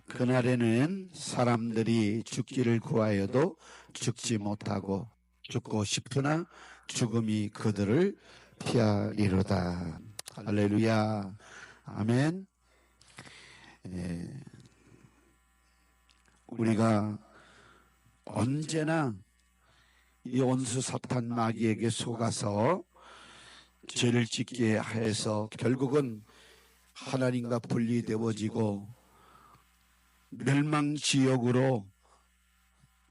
그날에는 사람들이 죽기를 구하여도 죽지 못하고 죽고 싶으나 죽음이 그들을 피하리로다. 할렐루야. 아멘. 우리가 언제나 이 원수 사탄 마귀에게 속아서 죄를 짓게 해서 결국은 하나님과 분리되어지고 멸망지옥으로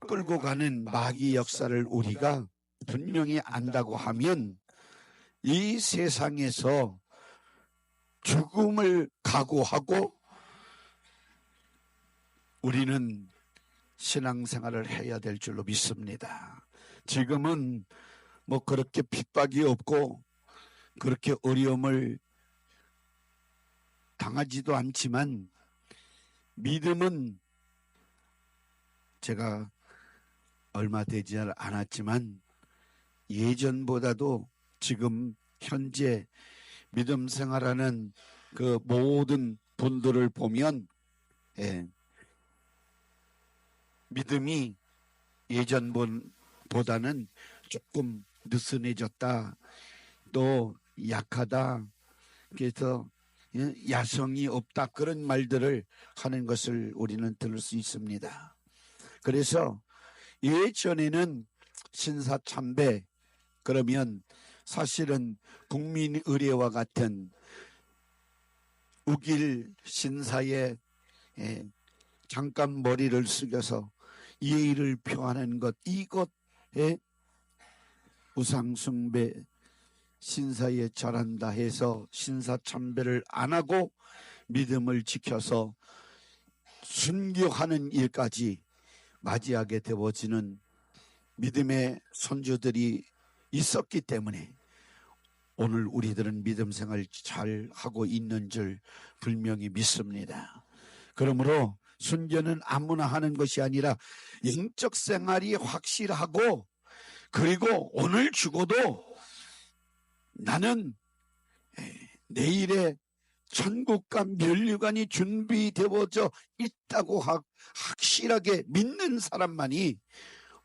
끌고 가는 마귀 역사를 우리가 분명히 안다고 하면 이 세상에서 죽음을 각오하고 우리는 신앙생활을 해야 될 줄로 믿습니다. 지금은 뭐 그렇게 핍박이 없고 그렇게 어려움을 당하지도 않지만 믿음은 제가 얼마 되지 않았지만 예전보다도 지금 현재 믿음 생활하는 그 모든 분들을 보면 믿음이 예전보다는 조금 느슨해졌다, 또 약하다, 그래서 야성이 없다, 그런 말들을 하는 것을 우리는 들을 수 있습니다. 그래서 예전에는 신사참배 그러면 사실은 국민의례와 같은 우길 신사에 잠깐 머리를 숙여서 예의를 표하는 것, 이것에 우상숭배, 신사에 절한다 해서 신사참배를 안 하고 믿음을 지켜서 순교하는 일까지 맞이하게 되어지는 믿음의 선조들이 있었기 때문에 오늘 우리들은 믿음 생활 잘 하고 있는 줄 분명히 믿습니다. 그러므로 순교는 아무나 하는 것이 아니라 영적 생활이 확실하고, 그리고 오늘 죽어도 나는 내일의 천국과 면류관이 준비되어져 있다고 확실하게 믿는 사람만이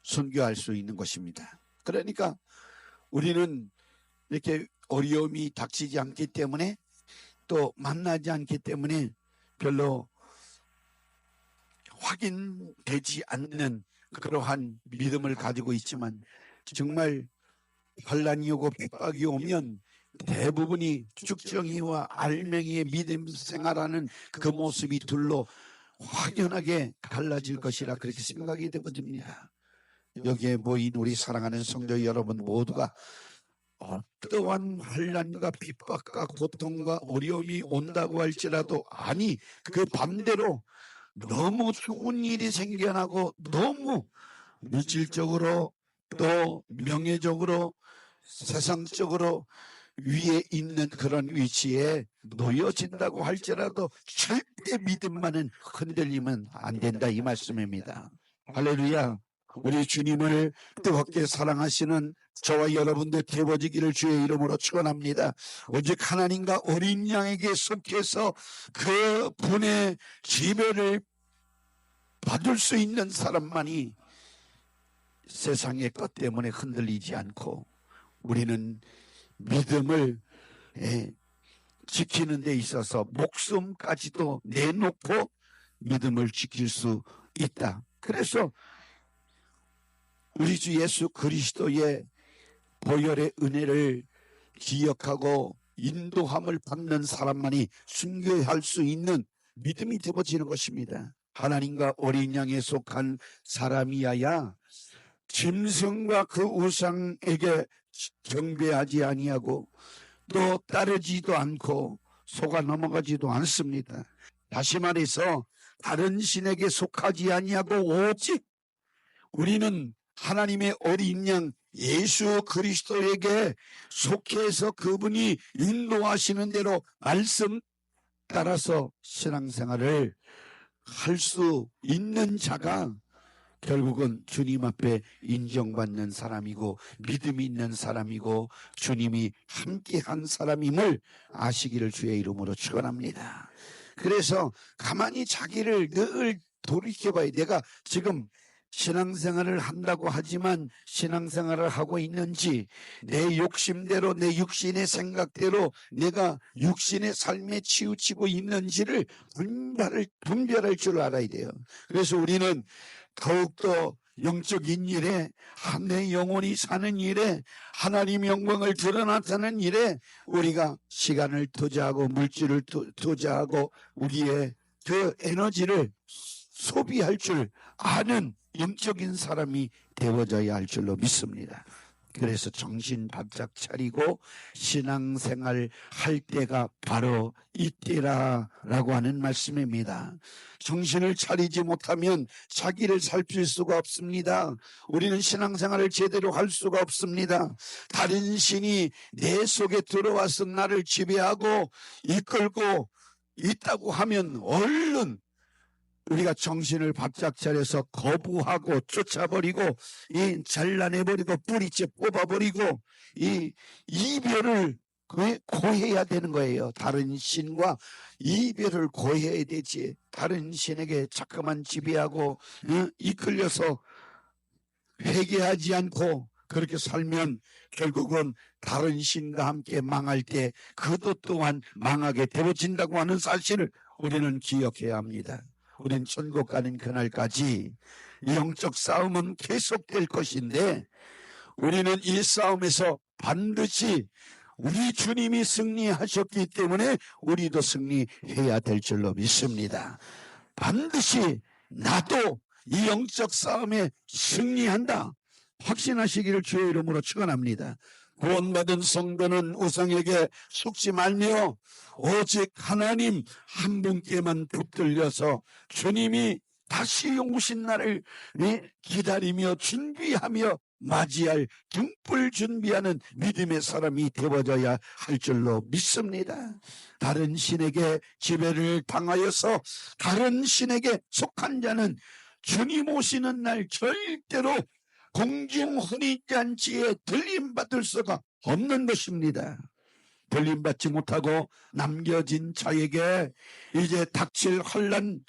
순교할 수 있는 것입니다. 그러니까 우리는 이렇게 어려움이 닥치지 않기 때문에, 또 만나지 않기 때문에 별로 확인되지 않는 그러한 믿음을 가지고 있지만, 정말 환난이 오고 핍박이 오면 대부분이 죽정이와 알맹이의 믿음 생활하는 그 모습이 둘로 확연하게 갈라질 것이라 그렇게 생각이 되어집니다. 여기에 모인 우리 사랑하는 성도 여러분 모두가 어떠한 환난과 핍박과 고통과 어려움이 온다고 할지라도, 아니 그 반대로 너무 좋은 일이 생겨나고 너무 물질적으로 또 명예적으로 세상적으로 위에 있는 그런 위치에 놓여진다고 할지라도 절대 믿음만은 흔들리면 안 된다, 이 말씀입니다. 할렐루야. 우리 주님을 뜨겁게 사랑하시는 저와 여러분들 되어지기를 주의 이름으로 축원합니다. 오직 하나님과 어린 양에게 속해서 그 분의 지배를 받을 수 있는 사람만이 세상의 것 때문에 흔들리지 않고 우리는 믿음을 지키는 데 있어서 목숨까지도 내놓고 믿음을 지킬 수 있다. 그래서 우리 주 예수 그리스도의 보혈의 은혜를 기억하고 인도함을 받는 사람만이 순교할 수 있는 믿음이 되어지는 것입니다. 하나님과 어린 양에 속한 사람이야야 짐승과 그 우상에게 경배하지 아니하고 또 따르지도 않고 속아 넘어가지도 않습니다. 다시 말해서 다른 신에게 속하지 아니하고 오직 우리는 하나님의 어린 양 예수 그리스도에게 속해서 그분이 인도하시는 대로 말씀 따라서 신앙생활을 할 수 있는 자가 결국은 주님 앞에 인정받는 사람이고 믿음이 있는 사람이고 주님이 함께한 사람임을 아시기를 주의 이름으로 축원합니다. 그래서 가만히 자기를 늘 돌이켜봐야 내가 지금 신앙생활을 한다고 하지만 신앙생활을 하고 있는지, 내 욕심대로 내 육신의 생각대로 내가 육신의 삶에 치우치고 있는지를 분별할 줄 알아야 돼요. 그래서 우리는 더욱더 영적인 일에, 내 영혼이 사는 일에, 하나님 영광을 드러나타는 일에 우리가 시간을 투자하고 물질을 투자하고 우리의 그 에너지를 소비할 줄 아는 영적인 사람이 되어져야 할 줄로 믿습니다. 그래서 정신 바짝 차리고 신앙생활 할 때가 바로 이때라라고 하는 말씀입니다. 정신을 차리지 못하면 자기를 살필 수가 없습니다. 우리는 신앙생활을 제대로 할 수가 없습니다. 다른 신이 내 속에 들어와서 나를 지배하고 이끌고 있다고 하면 얼른 우리가 정신을 바짝 차려서 거부하고 쫓아버리고 잘라내버리고 뿌리째 뽑아버리고 이별을 고해야 되는 거예요. 다른 신과 이별을 고해야 되지. 다른 신에게 자꾸만 지배하고 이끌려서 회개하지 않고 그렇게 살면 결국은 다른 신과 함께 망할 때 그도 또한 망하게 되어진다고 하는 사실을 우리는 기억해야 합니다. 우린 천국 가는 그날까지 영적 싸움은 계속될 것인데 우리는 이 싸움에서 반드시 우리 주님이 승리하셨기 때문에 우리도 승리해야 될 줄로 믿습니다. 반드시 나도 이 영적 싸움에 승리한다 확신하시기를 주의 이름으로 축원합니다. 구원받은 성도는 우상에게 속지 말며 오직 하나님 한 분께만 붙들려서 주님이 다시 오신 날을 기다리며 준비하며 맞이할 등불 준비하는 믿음의 사람이 되어져야 할 줄로 믿습니다. 다른 신에게 지배를 당하여서 다른 신에게 속한 자는 주님 오시는 날 절대로 공중 혼인잔치에 들림받을 수가 없는 것입니다. 들림받지 못하고 남겨진 자에게 이제 닥칠 환난,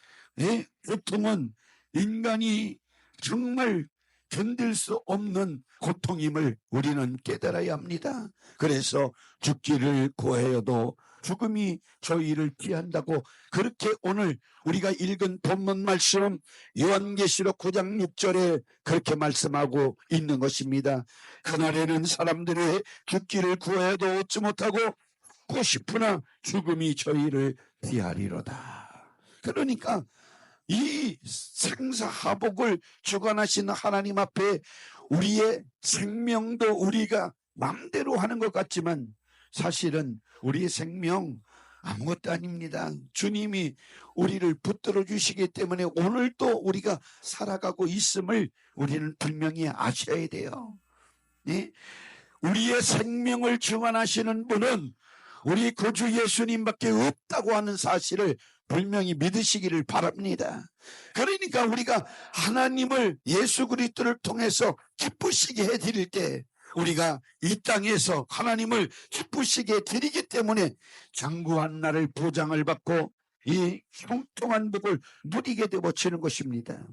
고통은 인간이 정말 견딜 수 없는 고통임을 우리는 깨달아야 합니다. 그래서 죽기를 구하여도 죽음이 저희를 피한다고 그렇게 오늘 우리가 읽은 본문 말씀 요한계시록 9장 6절에 그렇게 말씀하고 있는 것입니다. 그날에는 사람들이 죽기를 구해도 얻지 못하고 죽고 싶으나 죽음이 저희를 피하리로다. 그러니까 이 생사하복을 주관하시는 하나님 앞에 우리의 생명도 우리가 마음대로 하는 것 같지만 사실은 우리의 생명 아무것도 아닙니다. 주님이 우리를 붙들어 주시기 때문에 오늘도 우리가 살아가고 있음을 우리는 분명히 아셔야 돼요. 네? 우리의 생명을 주관하시는 분은 우리 구주 예수님밖에 없다고 하는 사실을 분명히 믿으시기를 바랍니다. 그러니까 우리가 하나님을 예수 그리스도를 통해서 기쁘시게 해드릴 때 우리가 이 땅에서 하나님을 기쁘시게 드리기 때문에 장구한 날을 보장을 받고 이 형통한 복을 누리게 되어지는 것입니다.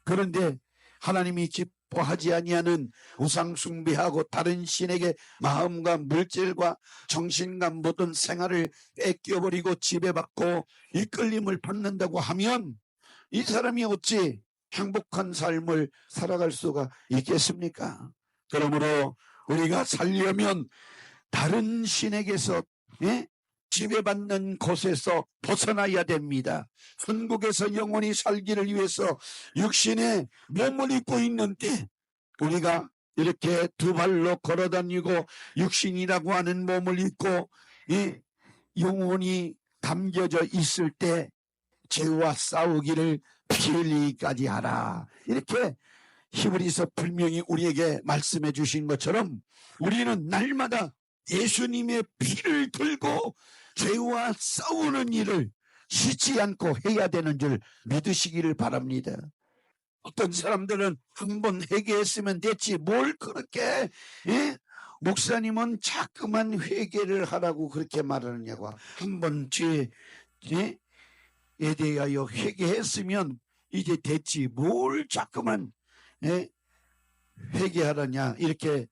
그런데 하나님이 기뻐하지 아니하는 우상 숭배하고 다른 신에게 마음과 물질과 정신과 모든 생활을 뺏겨버리고 지배받고 이끌림을 받는다고 하면 이 사람이 어찌 행복한 삶을 살아갈 수가 있겠습니까? 그러므로 우리가 살려면 다른 신에게서 지배받는 곳에서 벗어나야 됩니다. 천국에서 영원히 살기를 위해서 육신에 몸을 입고 있는 때 우리가 이렇게 두 발로 걸어다니고 육신이라고 하는 몸을 입고 이 영혼이 담겨져 있을 때 죄와 싸우기를 피 흘리기까지 하라. 이렇게 히브리서 분명히 우리에게 말씀해 주신 것처럼 우리는 날마다 예수님의 피를 들고 죄와 싸우는 일을 쉬지 않고 해야 되는 줄 믿으시기를 바랍니다. 어떤 사람들은 한번 회개했으면 됐지 뭘 그렇게 목사님은 자꾸만 회개를 하라고 그렇게 말하느냐고. 한번 죄 에 대하여 회개했으면 이제 됐지 뭘 자꾸만 회개하라냐 이렇게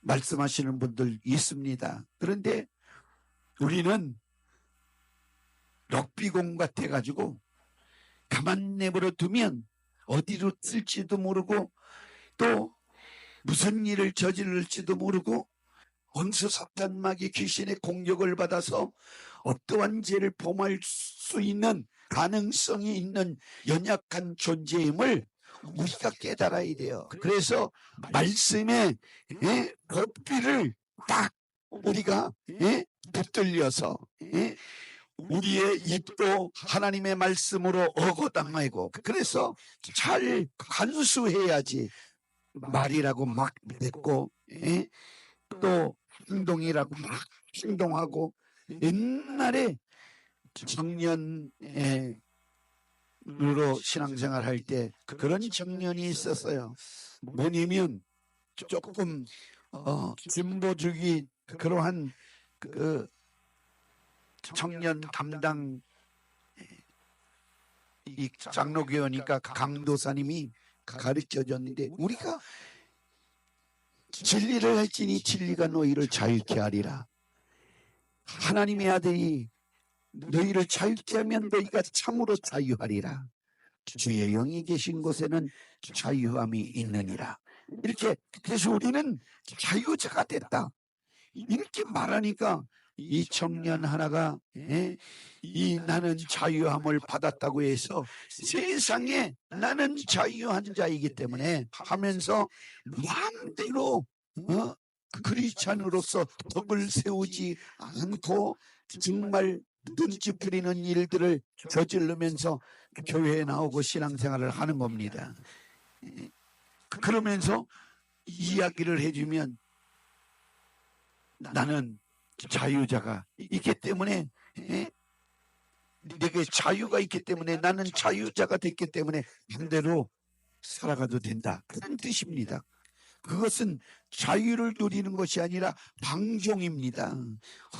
말씀하시는 분들 있습니다. 그런데 우리는 럭비공 같아가지고 가만 내버려 두면 어디로 튈지도 모르고 또 무슨 일을 저지를지도 모르고 원수 사탄 마귀 귀신의 공격을 받아서 어떠한 죄를 범할 수 있는 가능성이 있는 연약한 존재임을 우리가 깨달아야 돼요. 그래서 말씀의 법비를 딱 우리가 붙들려서 우리의 입도 하나님의 말씀으로 어거당하고 그래서 잘 간수해야지 말이라고 막 뱉고 또 행동이라고 막 행동하고 옛날에 청년으로 신앙생활 할 때 그런 청년이 있었어요. 뭐냐면 조금 진보주의 그러한 그 청년 담당 이 장로교니까 강도사님이 가르쳐줬는데 우리가 진리를 할지니 진리가 너희를 자유케 하리라. 하나님의 아들이 너희를 자유케 하면 너희가 참으로 자유하리라. 주의 영이 계신 곳에는 자유함이 있느니라. 이렇게 그래서 우리는 자유자가 됐다. 이렇게 말하니까 이 청년 하나가 이 나는 자유함을 받았다고 해서 세상에 나는 자유한 자이기 때문에 하면서 마음대로 크리스찬으로서 덕을 세우지 않고 정말 눈치 뿌리는 일들을 저지르면서 교회에 나오고 신앙생활을 하는 겁니다. 그러면서 이야기를 해주면 나는 자유자가 있기 때문에 내게 자유가 있기 때문에 나는 자유자가 됐기 때문에 반대로 살아가도 된다. 그런 뜻입니다. 그것은 자유를 누리는 것이 아니라 방종입니다.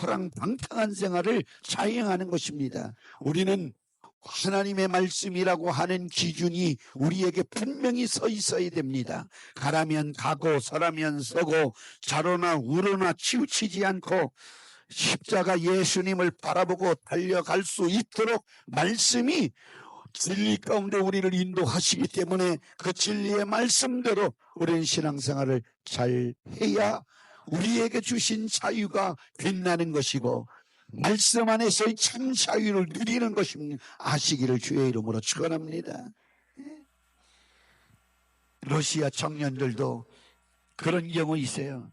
허랑방탕한 생활을 자행하는 것입니다. 우리는 하나님의 말씀이라고 하는 기준이 우리에게 분명히 서 있어야 됩니다. 가라면 가고 서라면 서고 좌로나 우로나 치우치지 않고 십자가 예수님을 바라보고 달려갈 수 있도록 말씀이 진리 가운데 우리를 인도하시기 때문에 그 진리의 말씀대로 우리는 신앙생활을 잘 해야 우리에게 주신 자유가 빛나는 것이고 말씀 안에서의 참 자유를 누리는 것입니다. 아시기를 주의 이름으로 축원합니다. 러시아 청년들도 그런 경우 있어요.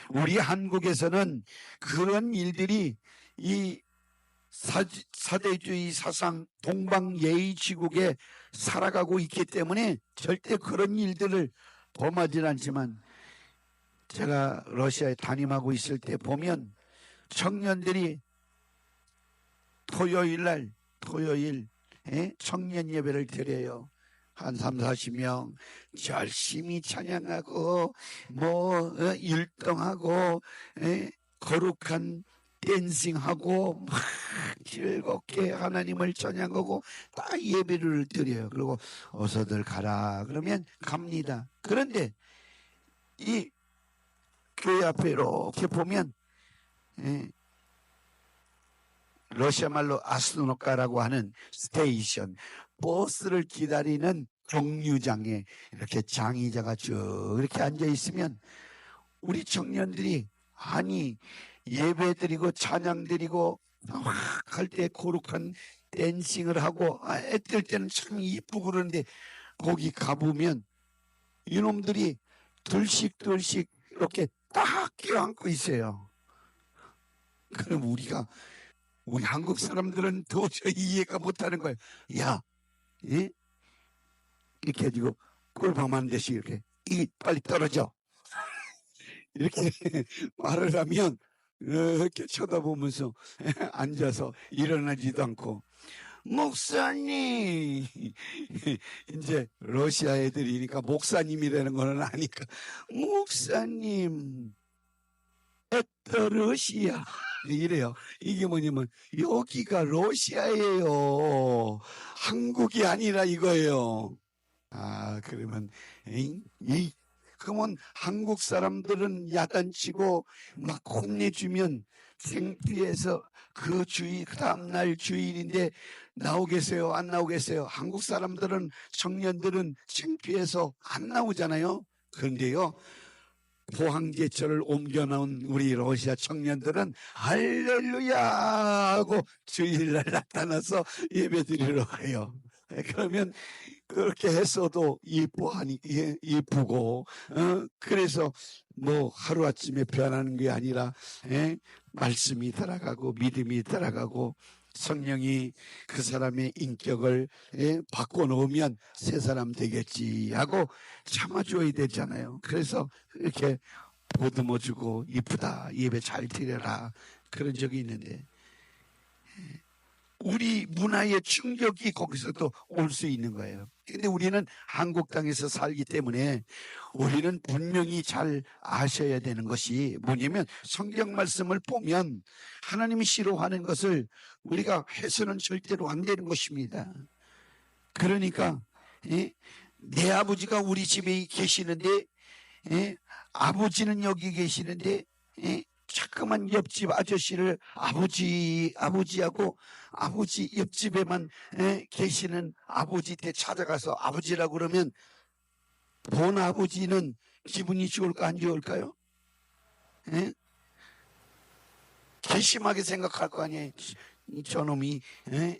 우리 한국에서는 그런 일들이 이 사대주의 사상 동방예의지국에 살아가고 있기 때문에 절대 그런 일들을 범하지 않지만 제가 러시아에 담임하고 있을 때 보면 청년들이 토요일 청년 예배를 드려요. 한 30-40명 열심히 찬양하고 율동하고 거룩한 댄싱하고 막 즐겁게 하나님을 찬양하고 다 예배를 드려요. 그리고 어서들 가라 그러면 갑니다. 그런데 이 교회 앞에 이렇게 보면 러시아 말로 아스노카라고 하는 스테이션 버스를 기다리는 정류장에 이렇게 장의자가 쭉 이렇게 앉아 있으면 우리 청년들이 아니 예배 드리고 찬양 드리고 막 할 때 거룩한 댄싱을 하고 애들 때는 참 이쁘고 그러는데 거기 가보면 이놈들이 들씩 이렇게 딱 껴안고 있어요. 그럼 우리 한국 사람들은 도저히 이해가 못하는 거예요. 야, 이렇게 해가지고 꿀밤 대씩 이렇게 빨리 떨어져. 이렇게 말을 하면 이렇게 쳐다보면서 앉아서 일어나지도 않고 목사님 이제 러시아 애들이니까 목사님이라는 거는 아니까 목사님 러시아 이래요. 이게 뭐냐면 여기가 러시아예요. 한국이 아니라 이거예요. 그러면 그러면 한국 사람들은 야단치고 막 혼내주면 창피해서 그 다음날 주일인데 나오겠어요? 안 나오겠어요? 한국 사람들은, 청년들은 창피해서 안 나오잖아요. 그런데요, 포항제철을 옮겨 나온 우리 러시아 청년들은 할렐루야 하고 주일날 나타나서 예배 드리러 가요. 그러면 그렇게 했어도 이쁘고, 그래서 뭐 하루아침에 변하는 게 아니라, 말씀이 들어가고 믿음이 들어가고 성령이 그 사람의 인격을 바꿔놓으면 새 사람 되겠지 하고 참아줘야 되잖아요. 그래서 이렇게 보듬어주고 이쁘다, 예배 잘 드려라, 그런 적이 있는데, 우리 문화의 충격이 거기서도 올 수 있는 거예요. 근데 우리는 한국 땅에서 살기 때문에 우리는 분명히 잘 아셔야 되는 것이 뭐냐면, 성경 말씀을 보면 하나님이 싫어하는 것을 우리가 해서는 절대로 안 되는 것입니다. 그러니까 내 아버지가 우리 집에 계시는데, 아버지는 여기 계시는데, 자꾸만 옆집 아저씨를 아버지하고, 아버지 옆집에만 계시는 아버지한테 찾아가서 아버지라고 그러면 본 아버지는 기분이 좋을까 안 좋을까요? 괘씸하게 생각할 거 아니에요. 저놈이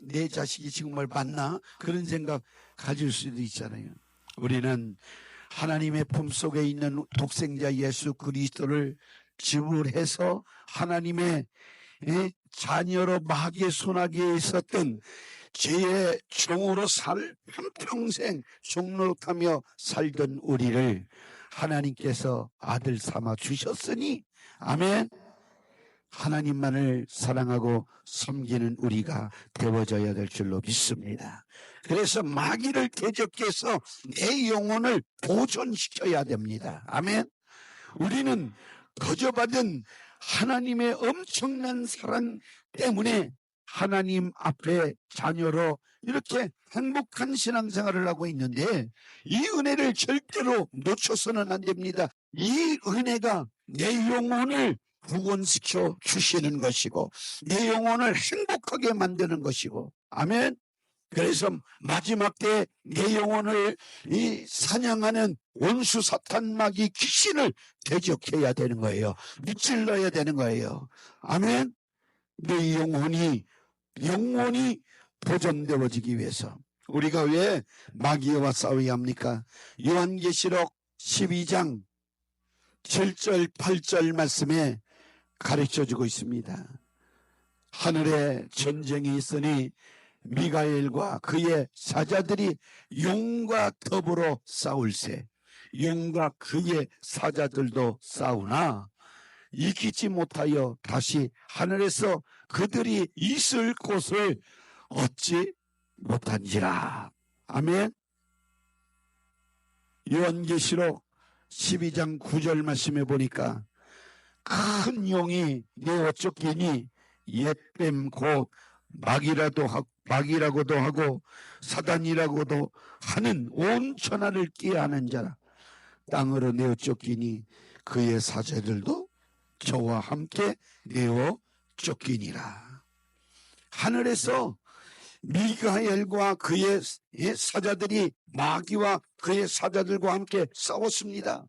내 자식이 정말 맞나? 그런 생각 가질 수도 있잖아요. 우리는 하나님의 품속에 있는 독생자 예수 그리스도를 지불해서 하나님의 자녀로 마귀의 손아귀에 있었던 죄의 종으로 한평생 종노릇하며 살던 우리를 하나님께서 아들 삼아 주셨으니, 아멘, 하나님만을 사랑하고 섬기는 우리가 되어져야 될 줄로 믿습니다. 그래서 마귀를 대적해서 내 영혼을 보존시켜야 됩니다. 아멘. 우리는 거저받은 하나님의 엄청난 사랑 때문에 하나님 앞에 자녀로 이렇게 행복한 신앙생활을 하고 있는데, 이 은혜를 절대로 놓쳐서는 안 됩니다. 이 은혜가 내 영혼을 구원시켜 주시는 것이고 내 영혼을 행복하게 만드는 것이고, 아멘. 그래서 마지막 때 내 영혼을 사냥하는 원수 사탄 마귀 귀신을 대적해야 되는 거예요. 무찔러야 되는 거예요. 아멘. 내 영혼이 보존되어지기 위해서 우리가 왜 마귀와 싸워야 합니까? 요한계시록 12장 7절 8절 말씀에 가르쳐주고 있습니다. 하늘에 전쟁이 있으니 미가엘과 그의 사자들이 용과 더불어 싸울세. 용과 그의 사자들도 싸우나 이기지 못하여 다시 하늘에서 그들이 있을 곳을 얻지 못한지라. 아멘. 요한계시록 12장 9절 말씀에 보니까 큰 용이 내 어쩌기니 옛뱀 곧 마귀라고도 하고 사단이라고도 하는 온 천하를 끼하는 자라. 땅으로 내어 쫓기니 그의 사자들도 저와 함께 내어 쫓기니라. 하늘에서 미가엘과 그의 사자들이 마귀와 그의 사자들과 함께 싸웠습니다.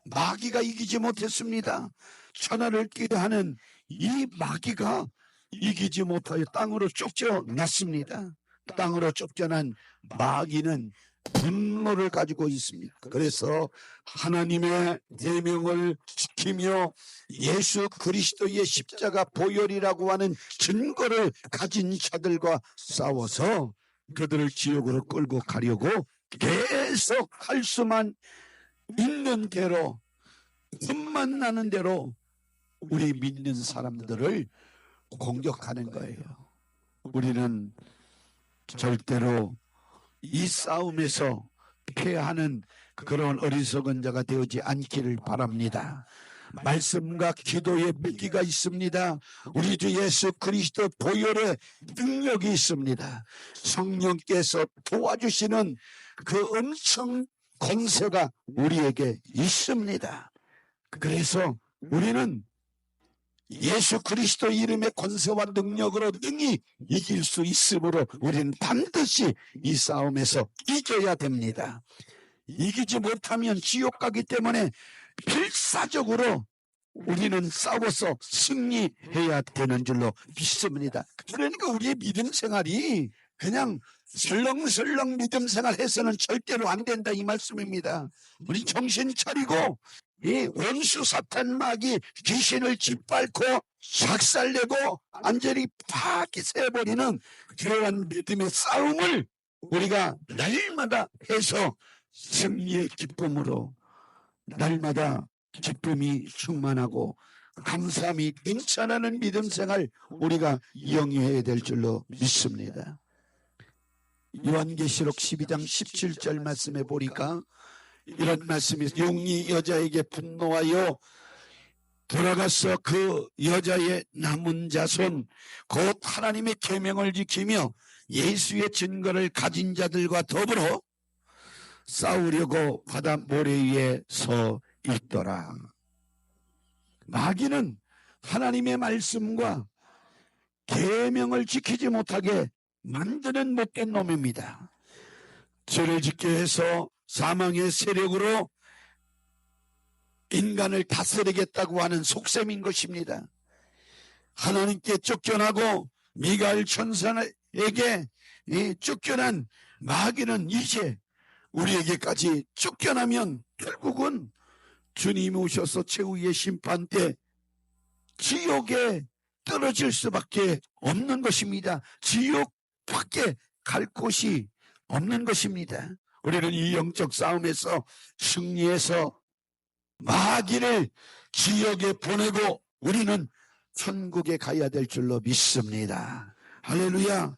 마귀가 이기지 못했습니다. 천하를 끼하는 이 마귀가 이기지 못하여 땅으로 쫓겨났습니다. 땅으로 쫓겨난 마귀는 분노를 가지고 있습니다. 그래서 하나님의 계명을 지키며 예수 그리스도의 십자가 보혈이라고 하는 증거를 가진 자들과 싸워서 그들을 지옥으로 끌고 가려고 계속 할 수만 있는 대로, 틈만 나는 대로 우리 믿는 사람들을 공격하는 거예요. 우리는 절대로 이 싸움에서 패하는 그런 어리석은 자가 되지 않기를 바랍니다. 말씀과 기도의 무기가 있습니다. 우리 주 예수 그리스도 보혈의 능력이 있습니다. 성령께서 도와주시는 그 엄청 권세가 우리에게 있습니다. 그래서 우리는 예수 그리스도 이름의 권세와 능력으로 능히 이길 수 있으므로 우리는 반드시 이 싸움에서 이겨야 됩니다. 이기지 못하면 지옥 가기 때문에 필사적으로 우리는 싸워서 승리해야 되는 줄로 믿습니다. 그러니까 우리의 믿음 생활이 그냥 설렁설렁 믿음 생활 해서는 절대로 안 된다 이 말씀입니다. 우리 정신 차리고 이 원수 사탄 마귀 귀신을 짓밟고 작살내고 완전히 파괴해버리는 그러한 믿음의 싸움을 우리가 날마다 해서 승리의 기쁨으로 날마다 기쁨이 충만하고 감사함이 넘쳐나는 믿음 생활 우리가 영위해야 될 줄로 믿습니다. 요한계시록 12장 17절 말씀에 보니까 이런 말씀이 용이 여자에게 분노하여 돌아가서 그 여자의 남은 자손 곧 하나님의 계명을 지키며 예수의 증거를 가진 자들과 더불어 싸우려고 바다 모래 위에 서 있더라. 마귀는 하나님의 말씀과 계명을 지키지 못하게 만드는 못된 놈입니다. 죄를 짓게 해서 사망의 세력으로 인간을 다스리겠다고 하는 속셈인 것입니다. 하나님께 쫓겨나고 미가엘 천사에게 쫓겨난 마귀는 이제 우리에게까지 쫓겨나면 결국은 주님이 오셔서 최후의 심판 때 지옥에 떨어질 수밖에 없는 것입니다. 지옥밖에 갈 곳이 없는 것입니다. 우리는 이 영적 싸움에서 승리해서 마귀를 지옥에 보내고 우리는 천국에 가야 될 줄로 믿습니다. 할렐루야.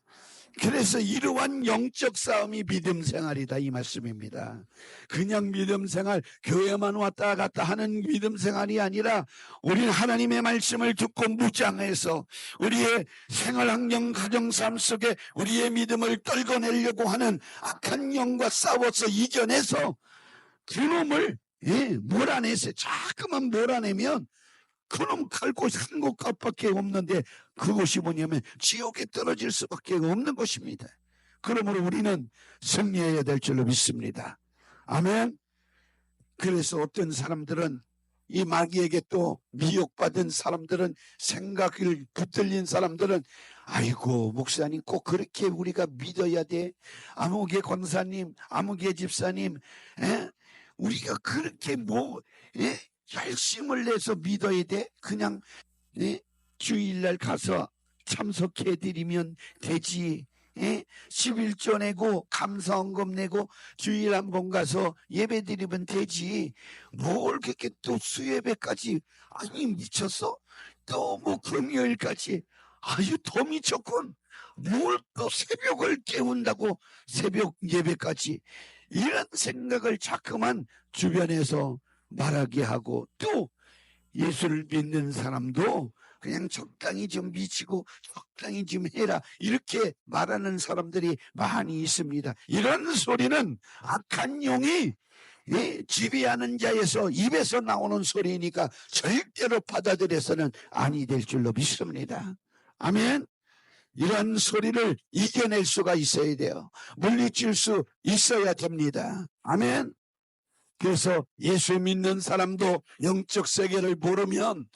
그래서 이러한 영적 싸움이 믿음 생활이다 이 말씀입니다. 그냥 믿음 생활, 교회만 왔다 갔다 하는 믿음 생활이 아니라 우리는 하나님의 말씀을 듣고 무장해서 우리의 생활 환경 가정 삶 속에 우리의 믿음을 떨궈내려고 하는 악한 영과 싸워서 이겨내서 그놈을 몰아내서 자꾸만 몰아내면 그놈 갈 곳이 한 곳밖에 없는데 그곳이 뭐냐면 지옥에 떨어질 수밖에 없는 것입니다. 그러므로 우리는 승리해야 될 줄로 믿습니다. 아멘. 그래서 어떤 사람들은 이 마귀에게 또 미혹받은 사람들은 생각을 붙들린 사람들은 아이고 목사님 꼭 그렇게 우리가 믿어야 돼. 아무개 권사님 아무개 집사님 우리가 그렇게 열심을 내서 믿어야 돼? 그냥 주일날 가서 참석해드리면 되지. 11조 내고 감사헌금 내고 주일 한번 가서 예배드리면 되지. 뭘 그렇게 또 수예배까지 아니 미쳤어? 또 뭐 금요일까지 아유 더 미쳤군. 뭘 또 새벽을 깨운다고 새벽 예배까지 이런 생각을 자꾸만 주변에서 말하게 하고 또 예수를 믿는 사람도 그냥 적당히 좀 미치고 적당히 좀 해라 이렇게 말하는 사람들이 많이 있습니다. 이런 소리는 악한 용이 지배하는 자에서 입에서 나오는 소리니까 절대로 받아들여서는 아니 될 줄로 믿습니다. 아멘. 이런 소리를 이겨낼 수가 있어야 돼요. 물리칠 수 있어야 됩니다. 아멘. 그래서 예수 믿는 사람도 영적 세계를 모르면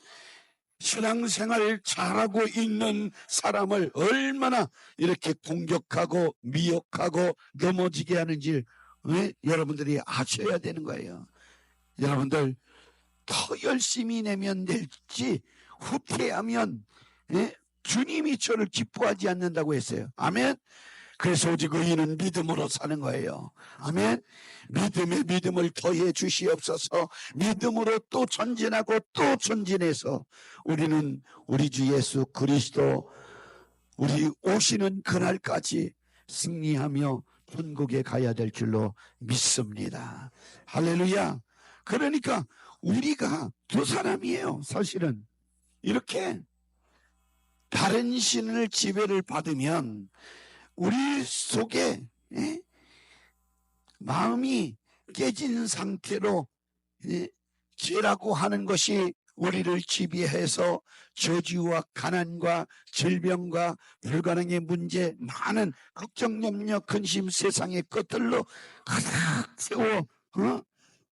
신앙생활을 잘하고 있는 사람을 얼마나 이렇게 공격하고 미혹하고 넘어지게 하는지 여러분들이 아셔야 되는 거예요. 여러분들 더 열심히 내면 될지 후퇴하면 주님이 저를 기뻐하지 않는다고 했어요. 아멘. 그래서 오직 의인은 믿음으로 사는 거예요. 아멘. 믿음에 믿음을 더해 주시옵소서. 믿음으로 또 전진하고 또 전진해서 우리는 우리 주 예수 그리스도 우리 오시는 그날까지 승리하며 천국에 가야 될 줄로 믿습니다. 할렐루야. 그러니까 우리가 두 사람이에요. 사실은 이렇게 다른 신을 지배를 받으면 우리 속에 마음이 깨진 상태로 죄라고 하는 것이 우리를 지배해서 저주와 가난과 질병과 불가능의 문제, 많은 걱정, 염려, 근심, 세상의 것들로 가득 채워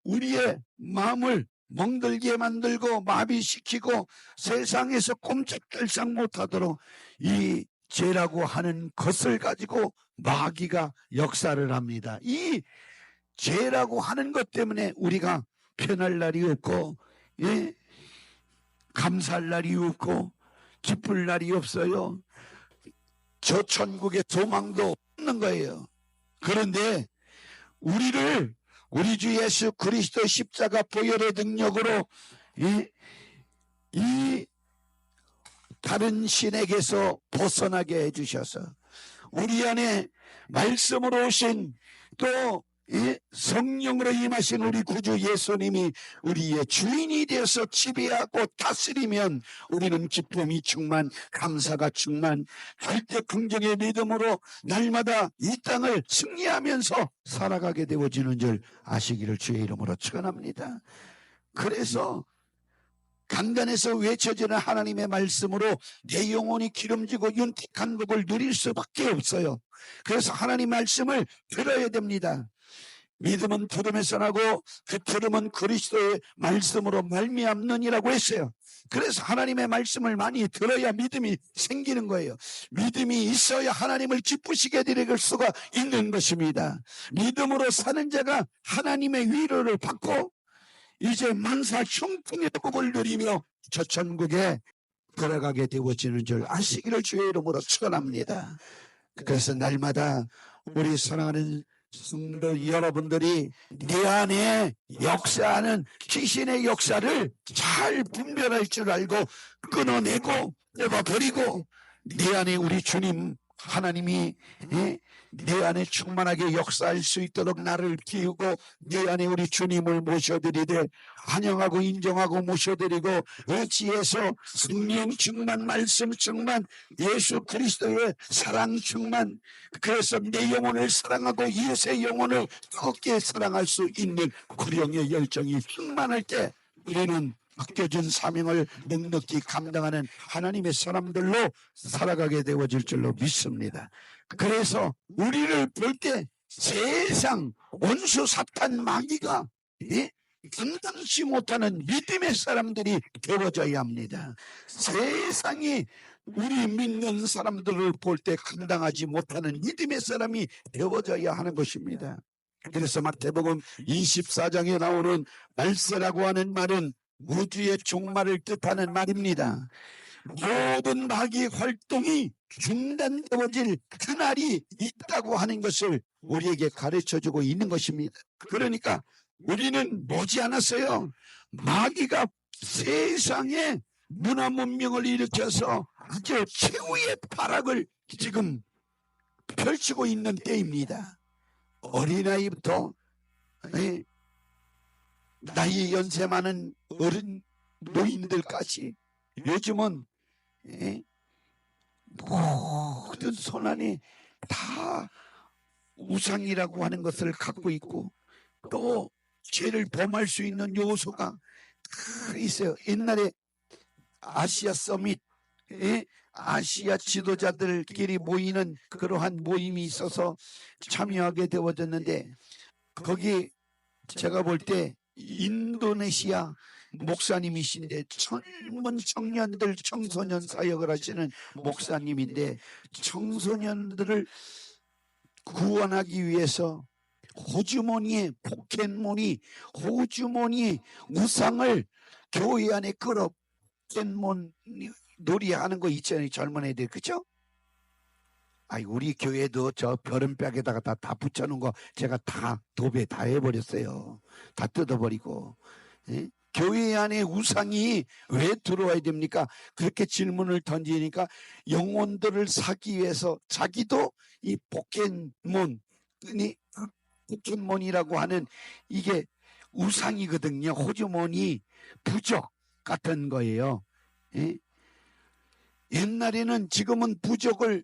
우리의 마음을 멍들게 만들고 마비시키고 세상에서 꼼짝달싹 못하도록 이 죄라고 하는 것을 가지고 마귀가 역사를 합니다. 이 죄라고 하는 것 때문에 우리가 편할 날이 없고 감사할 날이 없고 기쁠 날이 없어요. 저 천국의 소망도 없는 거예요. 그런데 우리를 우리 주 예수 그리스도 십자가 보혈의 능력으로 이 다른 신에게서 벗어나게 해주셔서 우리 안에 말씀으로 오신 또 성령으로 임하신 우리 구주 예수님이 우리의 주인이 되어서 지배하고 다스리면 우리는 기쁨이 충만, 감사가 충만, 절대 긍정의 믿음으로 날마다 이 땅을 승리하면서 살아가게 되어지는 줄 아시기를 주의 이름으로 축원합니다. 그래서 강단에서 외쳐지는 하나님의 말씀으로 내 영혼이 기름지고 윤택한 복을 누릴 수밖에 없어요. 그래서 하나님 말씀을 들어야 됩니다. 믿음은 들음에서 나고 그 들음은 그리스도의 말씀으로 말미암느니라고 했어요. 그래서 하나님의 말씀을 많이 들어야 믿음이 생기는 거예요. 믿음이 있어야 하나님을 기쁘시게 드릴 수가 있는 것입니다. 믿음으로 사는 자가 하나님의 위로를 받고 이제 만사 형통의 복을 누리며 저 천국에 들어가게 되어지는 줄 아시기를 주의 이름으로 축원합니다. 그래서 날마다 우리 사랑하는 성도 여러분들이 내 안에 역사하는 귀신의 역사를 잘 분별할 줄 알고 끊어내고 떼어버리고 내 안에 우리 주님 하나님이 내 안에 충만하게 역사할 수 있도록 나를 키우고 내 안에 우리 주님을 모셔드리되 환영하고 인정하고 모셔드리고 의지해서 성령 충만, 말씀 충만, 예수 그리스도의 사랑 충만, 그래서 내 영혼을 사랑하고 이웃의 영혼을 뜨겁게 사랑할 수 있는 구령의 열정이 충만할 때 우리는 맡겨준 사명을 넉넉히 감당하는 하나님의 사람들로 살아가게 되어질 줄로 믿습니다. 그래서 우리를 볼 때 세상 원수 사탄 마귀가 감당치 못하는 믿음의 사람들이 되어져야 합니다. 세상이 우리 믿는 사람들을 볼 때 감당하지 못하는 믿음의 사람이 되어져야 하는 것입니다. 그래서 마태복음 24장에 나오는 말세라고 하는 말은 우주의 종말을 뜻하는 말입니다. 모든 마귀 활동이 중단되어질 그날이 있다고 하는 것을 우리에게 가르쳐주고 있는 것입니다. 그러니까 우리는 머지않았어요. 마귀가 세상에 문화 문명을 일으켜서 아주 최후의 발악을 지금 펼치고 있는 때입니다. 어린아이부터 나이 연세 많은 어른 노인들까지 요즘은 모든 손안에 다 우상이라고 하는 것을 갖고 있고 또 죄를 범할 수 있는 요소가 다 있어요. 옛날에 아시아 서밋, 아시아 지도자들끼리 모이는 그러한 모임이 있어서 참여하게 되어졌는데 거기 제가 볼 때 인도네시아 목사님이신데 젊은 청년들 청소년 사역을 하시는 목사님인데 청소년들을 구원하기 위해서 호주머니에 포켓몬이 호주머니 우상을 교회 안에 끌어 포켓몬 놀이하는 거 있잖아요. 젊은 애들 그죠? 우리 교회도 저 별은백에다가 다 붙여놓은 거 제가 다 도배 다 해버렸어요. 다 뜯어버리고. 교회 안에 우상이 왜 들어와야 됩니까? 그렇게 질문을 던지니까 영혼들을 사기 위해서 자기도 이 포켓몬이라고 하는 이게 우상이거든요. 호주머니 부적 같은 거예요. 예? 옛날에는, 지금은 부적을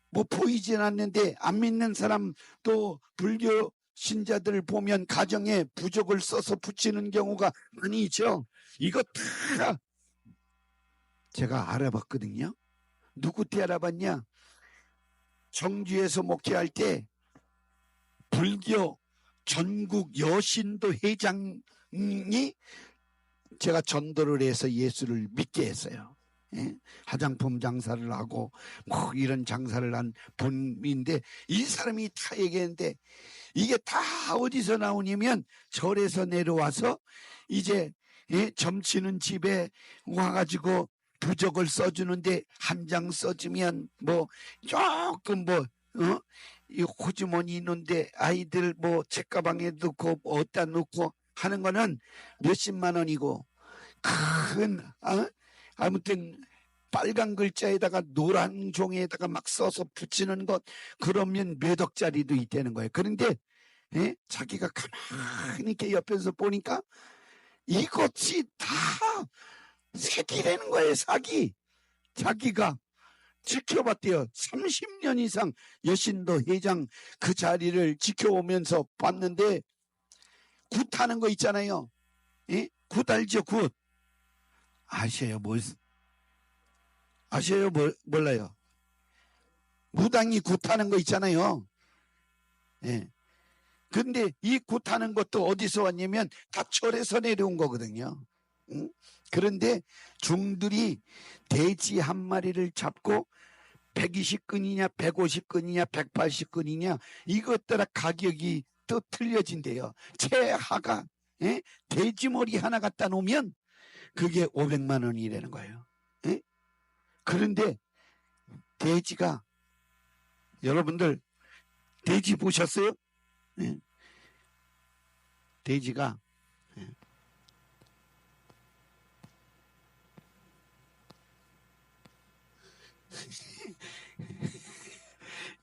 뭐 보이진 않는데, 안 믿는 사람 또 불교 신자들 보면 가정에 부적을 써서 붙이는 경우가 많이 있죠. 이거 다 제가 알아봤거든요. 누구한테 알아봤냐? 정주에서 목회할 때 불교 전국 여신도 회장이 제가 전도를 해서 예수를 믿게 했어요. 예? 화장품 장사를 하고 뭐 이런 장사를 한 분인데, 이 사람이 다 얘기했는데, 이게 다 어디서 나오냐면 절에서 내려와서 이제 점치는 집에 와가지고 부적을 써주는데, 한 장 써주면 뭐 조금 이 호주머니 있는데 아이들 뭐 책가방에 넣고 어디다 넣고 하는 거는 몇십만 원이고, 큰 아무튼 빨간 글자에다가 노란 종이에다가 막 써서 붙이는 것, 그러면 몇 억짜리도 있다는 거예요. 그런데 자기가 가만히 이렇게 옆에서 보니까 이것이 다 사기라는 거예요. 사기. 자기가 지켜봤대요. 30년 이상 여신도 회장 그 자리를 지켜오면서 봤는데, 굿하는 거 있잖아요. 굿 알죠? 굿. 아셔요? 아셔요? 몰라요? 무당이 굿하는 거 있잖아요. 근데 이 굿하는 것도 어디서 왔냐면 다 절에서 내려온 거거든요. 그런데 중들이 돼지 한 마리를 잡고 120근이냐 150근이냐 180근이냐 이것 따라 가격이 또 틀려진대요. 채하가 돼지 머리 하나 갖다 놓으면 그게 500만 원이라는 거예요. 그런데 돼지가, 여러분들 돼지 보셨어요? 돼지가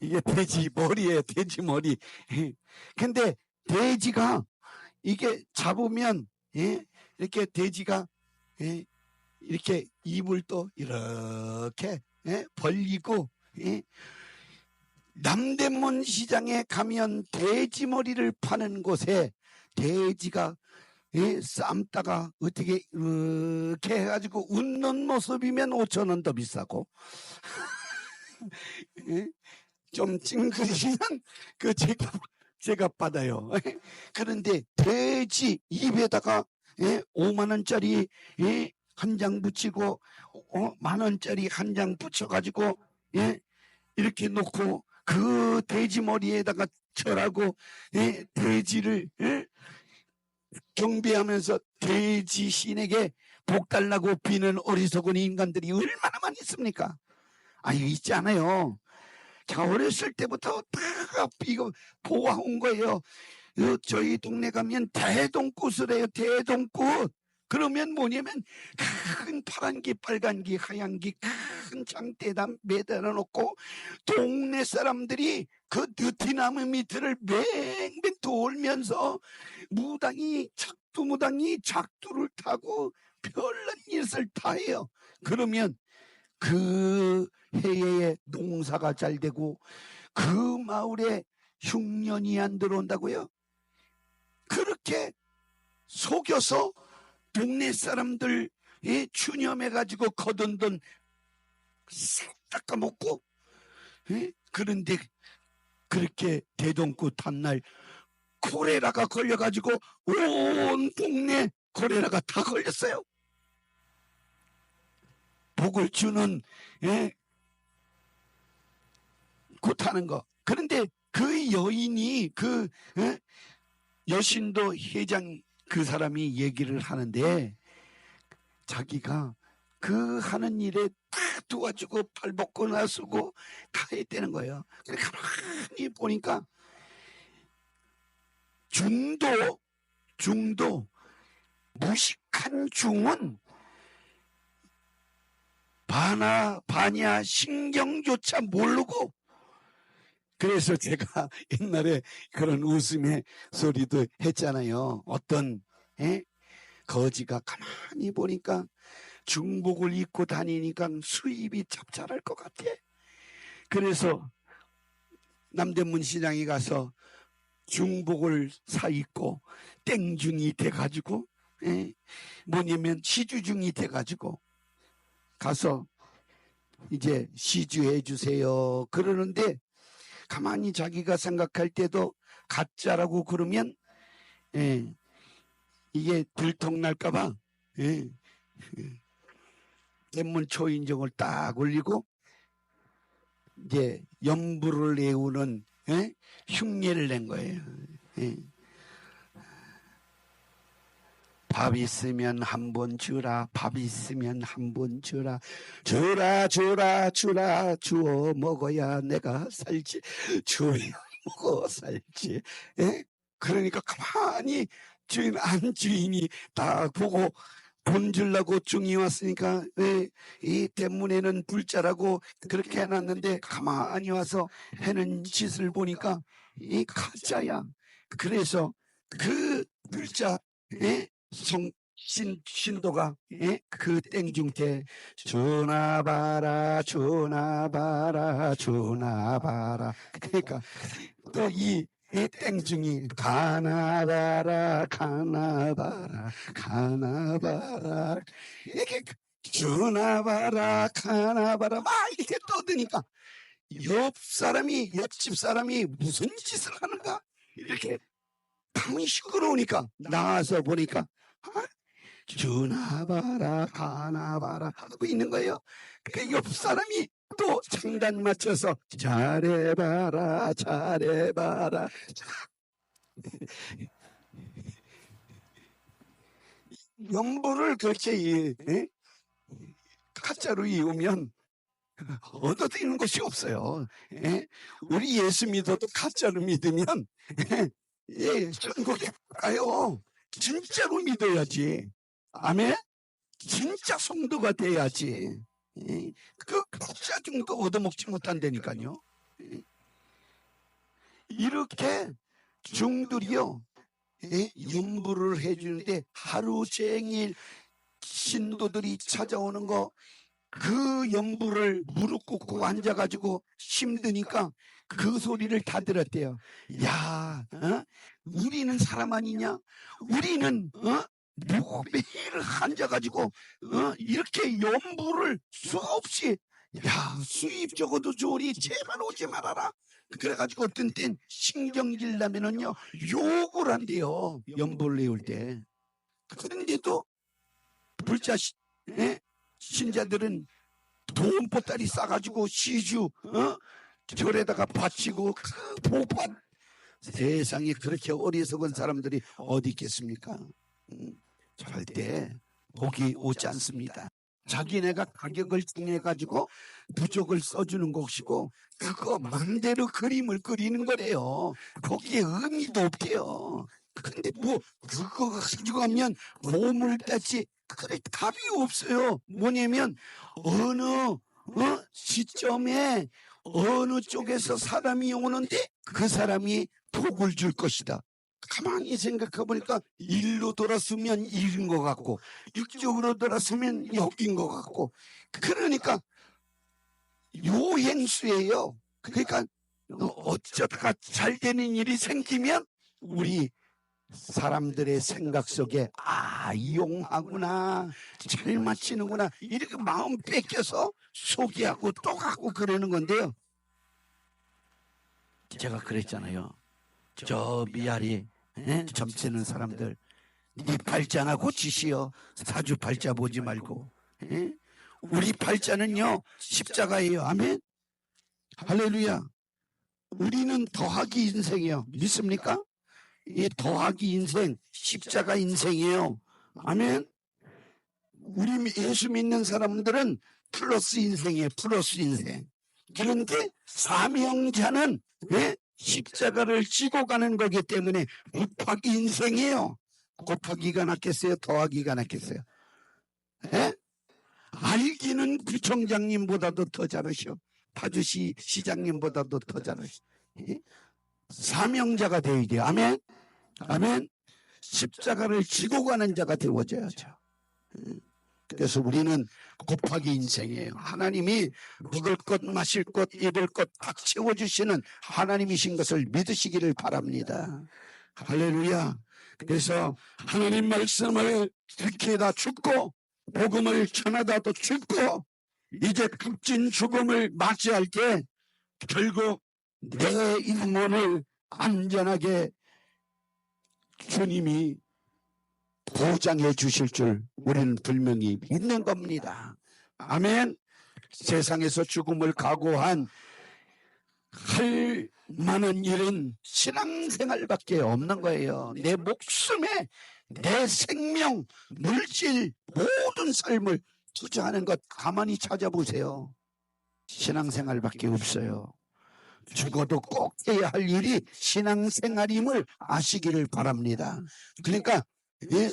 이게 돼지 머리예요. 돼지 머리. 근데 돼지가 이게 잡으면 이렇게 돼지가 이렇게 입을 또 이렇게 벌리고, 남대문 시장에 가면 돼지 머리를 파는 곳에 돼지가 삶다가 어떻게 이렇게 해가지고 웃는 모습이면 5,000원 더 비싸고 좀 찡그리면 그 제가 받아요. 그런데 돼지 입에다가 5만 원짜리 한 장 붙이고 1만 원짜리 한 장 붙여가지고 이렇게 놓고 그 돼지 머리에다가 절하고 돼지를 경배하면서 돼지 신에게 복 달라고 비는 어리석은 인간들이 얼마나 많이 있습니까? 아유, 있지 않아요. 자, 어렸을 때부터 다 이거 보아온 거예요. 저희 동네 가면 대동꽃을 해요. 대동꽃. 그러면 뭐냐면 큰 파란기 빨간기 하얀기 큰 장대에다 매달아 놓고 동네 사람들이 그 느티나무 밑을 맹맹 돌면서 작두무당이 작두를 타고 별난 짓을 다 해요. 그러면 그 해에 농사가 잘 되고 그 마을에 흉년이 안 들어온다고요. 그렇게 속여서 동네 사람들이 추념해가지고 거둔 돈 싹 닦아먹고, 그런데 그렇게 대동구 탄날 콜레라가 걸려가지고 온 동네 콜레라가 다 걸렸어요. 복을 주는 굿하는 거. 그런데 그 여인이 여신도 회장 그 사람이 얘기를 하는데, 자기가 그 하는 일에 다 도와주고 팔벗고 나서고 다 했다는 거예요. 그러니까 가만히 보니까 중도 무식한 중은 반야 신경조차 모르고, 그래서 제가 옛날에 그런 웃음의 소리도 했잖아요. 어떤 예? 거지가 가만히 보니까 중복을 입고 다니니까 수입이 짭짤할 것 같아. 그래서 남대문 시장에 가서 중복을 사 입고 땡중이 돼가지고, 예? 뭐냐면 시주중이 돼가지고 가서 이제 시주해 주세요 그러는데, 가만히 자기가 생각할 때도 가짜라고 그러면, 예, 이게 들통날까봐, 예, 대문 초인종을 딱 올리고 이제 염불을 내우는, 예? 흉내를 낸 거예요. 예. 밥 있으면 한 번 주라, 밥 있으면 한 번 주라, 주라 주라 주라, 주워 먹어야 내가 살지, 주워 먹어 살지. 예? 그러니까 가만히 주인 안 주인이 딱 보고 돈 주려고 중이 왔으니까, 왜 이 대문에는 불자라고 그렇게 해놨는데 가만히 와서 해는 짓을 보니까 이 가짜야. 그래서 그 불자, 예? 신도가, 예? 그 땡중태 주나봐라 주나봐라 주나봐라, 그러니까 또 이 땡중이 가나봐라 가나봐라 가나봐라, 이렇게 주나봐라 가나봐라 막 이렇게 떠드니까 옆집 사람이 무슨 짓을 하는가, 이렇게 방이 시끄러우니까 나와서 보니까 주나봐라 가나봐라 하고 있는 거예요. 그 옆 사람이 또 장단 맞춰서 잘해봐라 잘해봐라. 연보를 그렇게 가짜로 이으면 얻어들이는 것이 없어요. 우리 예수 믿어도 가짜로 믿으면 천국에 가요. 진짜로 믿어야지. 아멘. 진짜 성도가 돼야지. 그 가짜 중도 얻어먹지 못한다니까요. 이렇게 중들이요, 연부를 해주는데 하루 종일 신도들이 찾아오는 거, 그 연부를 무릎 꿇고 앉아가지고 힘드니까 그 소리를 다 들었대요. 야, 우리는 사람 아니냐? 우리는 매일 앉아가지고 이렇게 연부를 수없이, 야, 수입 적어도 좋으니 제발 오지 말아라. 그래가지고 어떤 땐 신경질 나면은요 욕을 한대요, 연부를 내올 때. 그런데도 불자 신자들은 돈 보따리 싸가지고 시주 절에다가 바치고 복받. 세상에 그렇게 어리석은 사람들이 어디 있겠습니까? 절대 복이 오지 않습니다. 자기네가 가격을 정해가지고 부족을 써주는 것이고, 그거 맘대로 그림을 그리는 거래요. 거기에 의미도 없대요. 근데 뭐 그거 가지고 하면 몸을 따지, 그래 답이 없어요. 뭐냐면 어느 시점에 어느 쪽에서 사람이 오는데 그 사람이 복을 줄 것이다. 가만히 생각해 보니까 일로 돌았으면 일인 것 같고, 육적으로 돌았으면 역인 것 같고, 그러니까 요행수예요. 그러니까 어쩌다가 잘 되는 일이 생기면 우리 사람들의 생각 속에 이용하구나, 잘 맞히는구나, 이렇게 마음 뺏겨서 소개하고 또 가고 그러는 건데요. 제가 그랬잖아요. 저 미아리 점치는 사람들, 네 팔자나 고치시오. 사주 팔자 보지 말고. 우리 팔자는요 십자가예요. 아멘. 할렐루야. 우리는 더하기 인생이에요. 믿습니까? 이 더하기 인생, 십자가 인생이에요. 아멘. 우리 예수 믿는 사람들은 플러스 인생이에요. 플러스 인생. 그런데 사명자는 십자가를 지고 가는 거기 때문에 곱하기 인생이에요. 곱하기가 낫겠어요? 더하기가 낫겠어요? 알기는 구청장님보다도 더 잘하셔. 파주시 시장님보다도 더 잘하셔. 사명자가 되어야 돼요. 아멘. 아멘. 십자가를 지고 가는 자가 되어져야죠. 그래서 우리는 곱하기 인생이에요. 하나님이 먹을 것, 마실 것, 입을 것 다 채워주시는 하나님이신 것을 믿으시기를 바랍니다. 할렐루야. 그래서 하나님 말씀을 듣기다 죽고 복음을 전하다도 죽고 이제 값진 죽음을 맞이할 때 결국 내 영혼을 안전하게 주님이 보장해 주실 줄 우리는 분명히 믿는 겁니다. 아멘. 세상에서 죽음을 각오한 할 만한 일은 신앙생활밖에 없는 거예요. 내 목숨에 내 생명, 물질, 모든 삶을 투자하는 것 가만히 찾아보세요. 신앙생활밖에 없어요. 죽어도 꼭 해야 할 일이 신앙생활임을 아시기를 바랍니다. 그러니까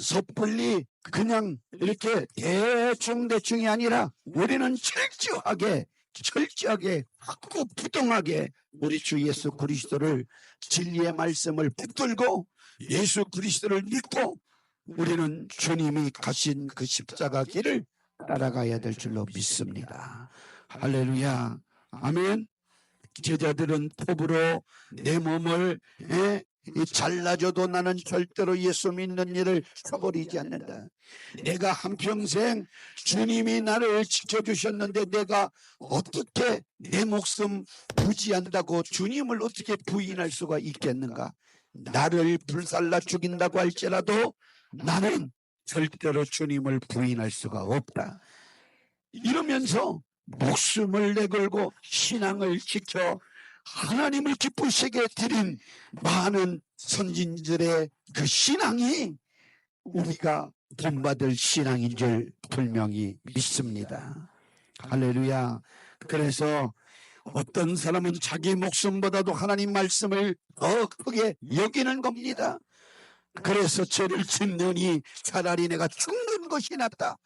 섣불리 그냥 이렇게 대충이 아니라 우리는 철저하게 확고부동하게 우리 주 예수 그리스도를 진리의 말씀을 붙들고 예수 그리스도를 믿고 우리는 주님이 가신 그 십자가 길을 따라가야 될 줄로 믿습니다. 할렐루야. 아멘. 제자들은 톱으로 내 몸을 잘라줘도 나는 절대로 예수 믿는 일을 쳐버리지 않는다. 내가 한평생 주님이 나를 지켜주셨는데 내가 어떻게 내 목숨 부지한다고 주님을 어떻게 부인할 수가 있겠는가. 나를 불살라 죽인다고 할지라도 나는 절대로 주님을 부인할 수가 없다. 이러면서 목숨을 내걸고 신앙을 지켜 하나님을 기쁘시게 드린 많은 선진들의 그 신앙이 우리가 본받을 신앙인 줄 분명히 믿습니다. 할렐루야. 그래서 어떤 사람은 자기 목숨보다도 하나님 말씀을 더 크게 여기는 겁니다. 그래서 죄를 짓느니 차라리 내가 죽는 것이 낫다.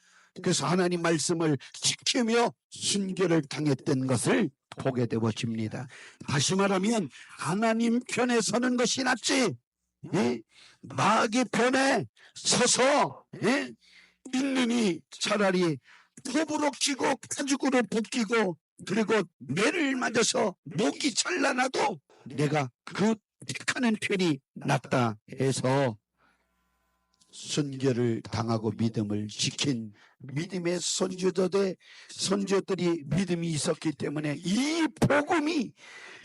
그래서 하나님 말씀을 지키며 순교를 당했던 것을 보게 되어집니다. 다시 말하면 하나님 편에 서는 것이 낫지 마귀 편에 서서 있느니 차라리 톱으로 끼고 가죽으로 벗기고 그리고 매를 맞아서 목이 잘라나도 내가 그 택하는 편이 낫다 해서 순교를 당하고 믿음을 지킨 믿음의 선조들이 믿음이 있었기 때문에 이 복음이,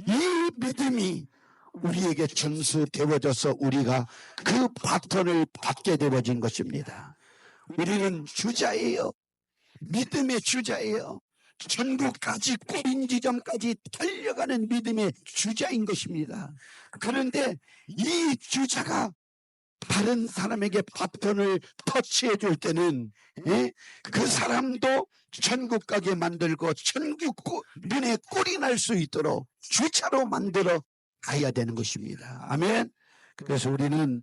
이 믿음이 우리에게 전수되어져서 우리가 그 바톤을 받게 되어진 것입니다. 우리는 주자예요. 믿음의 주자예요. 천국까지 꼬린 지점까지 달려가는 믿음의 주자인 것입니다. 그런데 이 주자가 다른 사람에게 바톤을 터치해 줄 때는 그 사람도 천국 가게 만들고 천국 눈에 꼴이 날 수 있도록 주차로 만들어 가야 되는 것입니다. 아멘. 그래서 우리는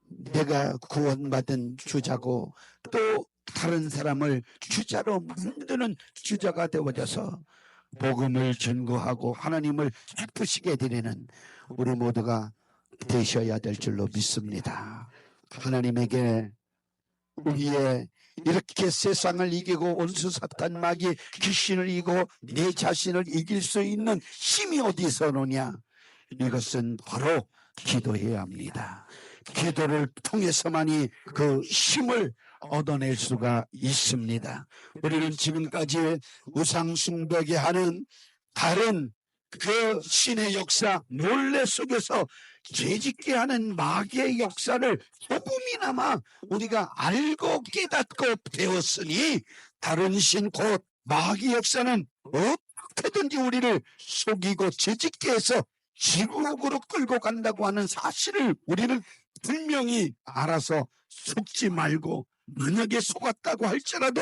내가 구원받은 주자고 또 다른 사람을 주자로 만드는 주자가 되어져서 복음을 전거하고 하나님을 기쁘시게 드리는 우리 모두가 되셔야 될 줄로 믿습니다. 하나님에게 우리의 이렇게 세상을 이기고 원수 사탄 마귀 귀신을 이기고 내 자신을 이길 수 있는 힘이 어디서 오느냐? 이것은 바로 기도해야 합니다. 기도를 통해서만이 그 힘을 얻어낼 수가 있습니다. 우리는 지금까지 우상 숭배게 하는 다른 그 신의 역사 몰래 속에서 죄짓게 하는 마귀의 역사를 조금이나마 우리가 알고 깨닫고 배웠으니 다른 신 곧 마귀 역사는 어떻게든지 우리를 속이고 죄짓게 해서 지옥으로 끌고 간다고 하는 사실을 우리는 분명히 알아서 속지 말고 만약에 속았다고 할지라도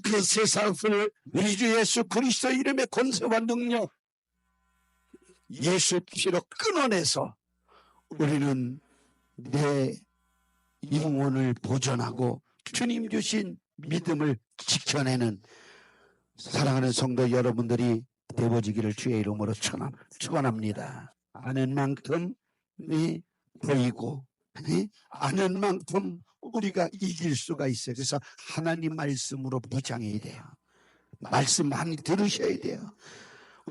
그 세상을 우리 주 예수 그리스도 이름의 권세와 능력 예수 피로 끊어내서 우리는 내 영혼을 보존하고 주님 주신 믿음을 지켜내는 사랑하는 성도 여러분들이 되어지기를 주의 이름으로 축원합니다. 아는 만큼 보이고 아는 만큼 우리가 이길 수가 있어요. 그래서 하나님 말씀으로 무장해야 돼요. 말씀 많이 들으셔야 돼요.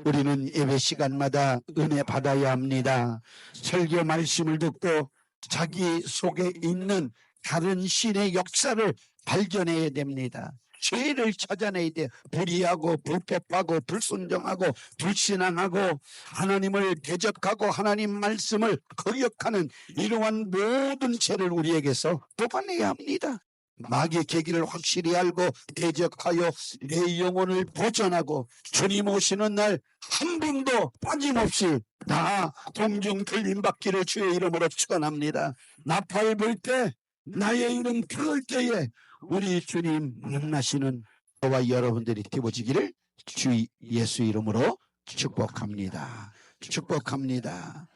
우리는 예배 시간마다 은혜 받아야 합니다. 설교 말씀을 듣고 자기 속에 있는 다른 신의 역사를 발견해야 됩니다. 죄를 찾아내야 돼요. 불의하고 불법하고 불순종하고 불신앙하고 하나님을 대적하고 하나님 말씀을 거역하는 이러한 모든 죄를 우리에게서 뽑아내야 합니다. 마귀의 계기를 확실히 알고 대적하여 내 영혼을 보존하고 주님 오시는 날 한 분도 빠짐없이 다 공중 들림받기를 주의 이름으로 축원합니다. 나팔 불 때 나의 이름 부를 때에 우리 주님 만나시는 저와 여러분들이 되어지기를 주 예수 이름으로 축복합니다. 축복합니다.